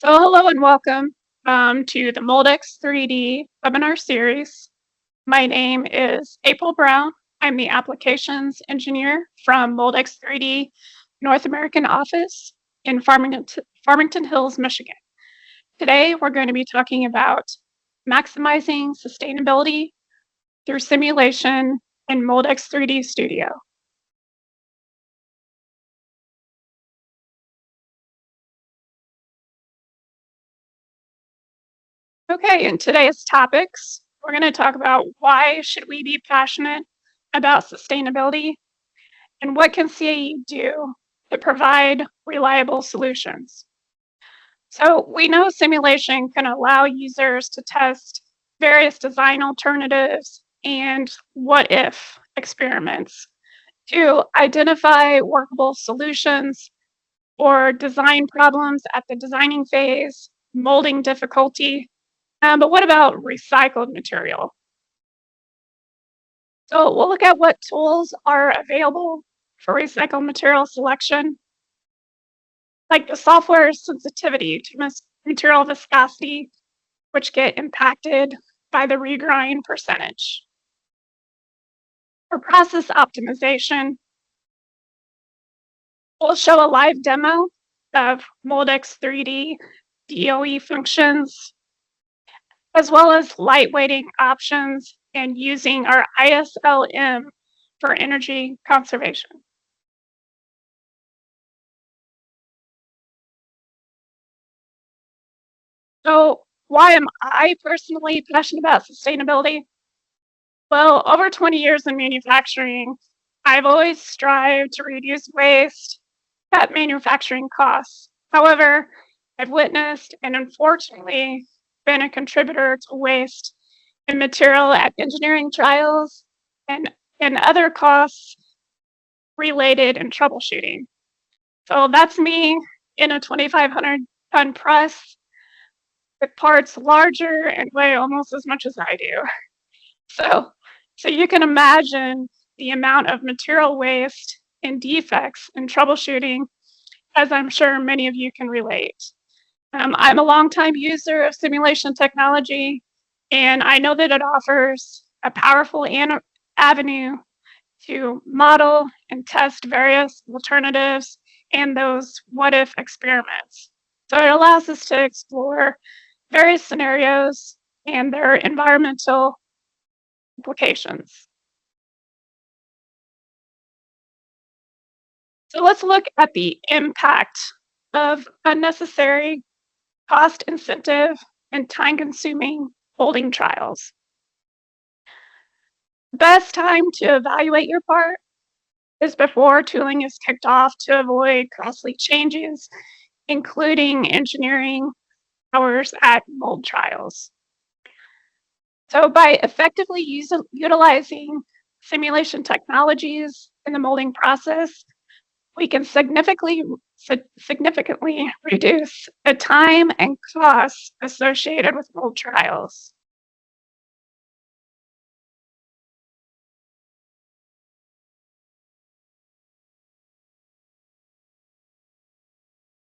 So hello and welcome to the MoldX 3D webinar series. My name is April Brown. I'm the applications engineer from MoldX 3D North American office in Farmington Hills, Michigan. Today, we're going to be talking about maximizing sustainability through simulation in MoldX 3D Studio. Okay, in today's topics, we're going to talk about why should we be passionate about sustainability and what can CAE do to provide reliable solutions. So we know simulation can allow users to test various design alternatives and what if experiments to identify workable solutions or design problems at the designing phase, molding difficulty. But what about recycled material? So we'll look at what tools are available for recycled material selection, like the software sensitivity to material viscosity, which get impacted by the regrind percentage. For process optimization, we'll show a live demo of MoldX 3D DOE functions, as well as lightweighting options and using our ISLM for energy conservation. So why am I personally passionate about sustainability? Well, over 20 years in manufacturing, I've always strived to reduce waste, cut manufacturing costs. However, I've witnessed and unfortunately been a contributor to waste in material at engineering trials and, and other costs related in troubleshooting. So that's me in a 2,500 ton press with parts larger and weigh almost as much as I do. So, so you can imagine the amount of material waste and defects in troubleshooting, as I'm sure many of you can relate. I'm a longtime user of simulation technology, and I know that it offers a powerful avenue to model and test various alternatives and those what if experiments. So it allows us to explore various scenarios and their environmental implications. So let's look at the impact of unnecessary cost incentive and time consuming holding trials. Best time to evaluate your part is before tooling is kicked off to avoid costly changes, including engineering hours at mold trials. So by effectively utilizing simulation technologies in the molding process, we can significantly reduce the time and costs associated with mold trials.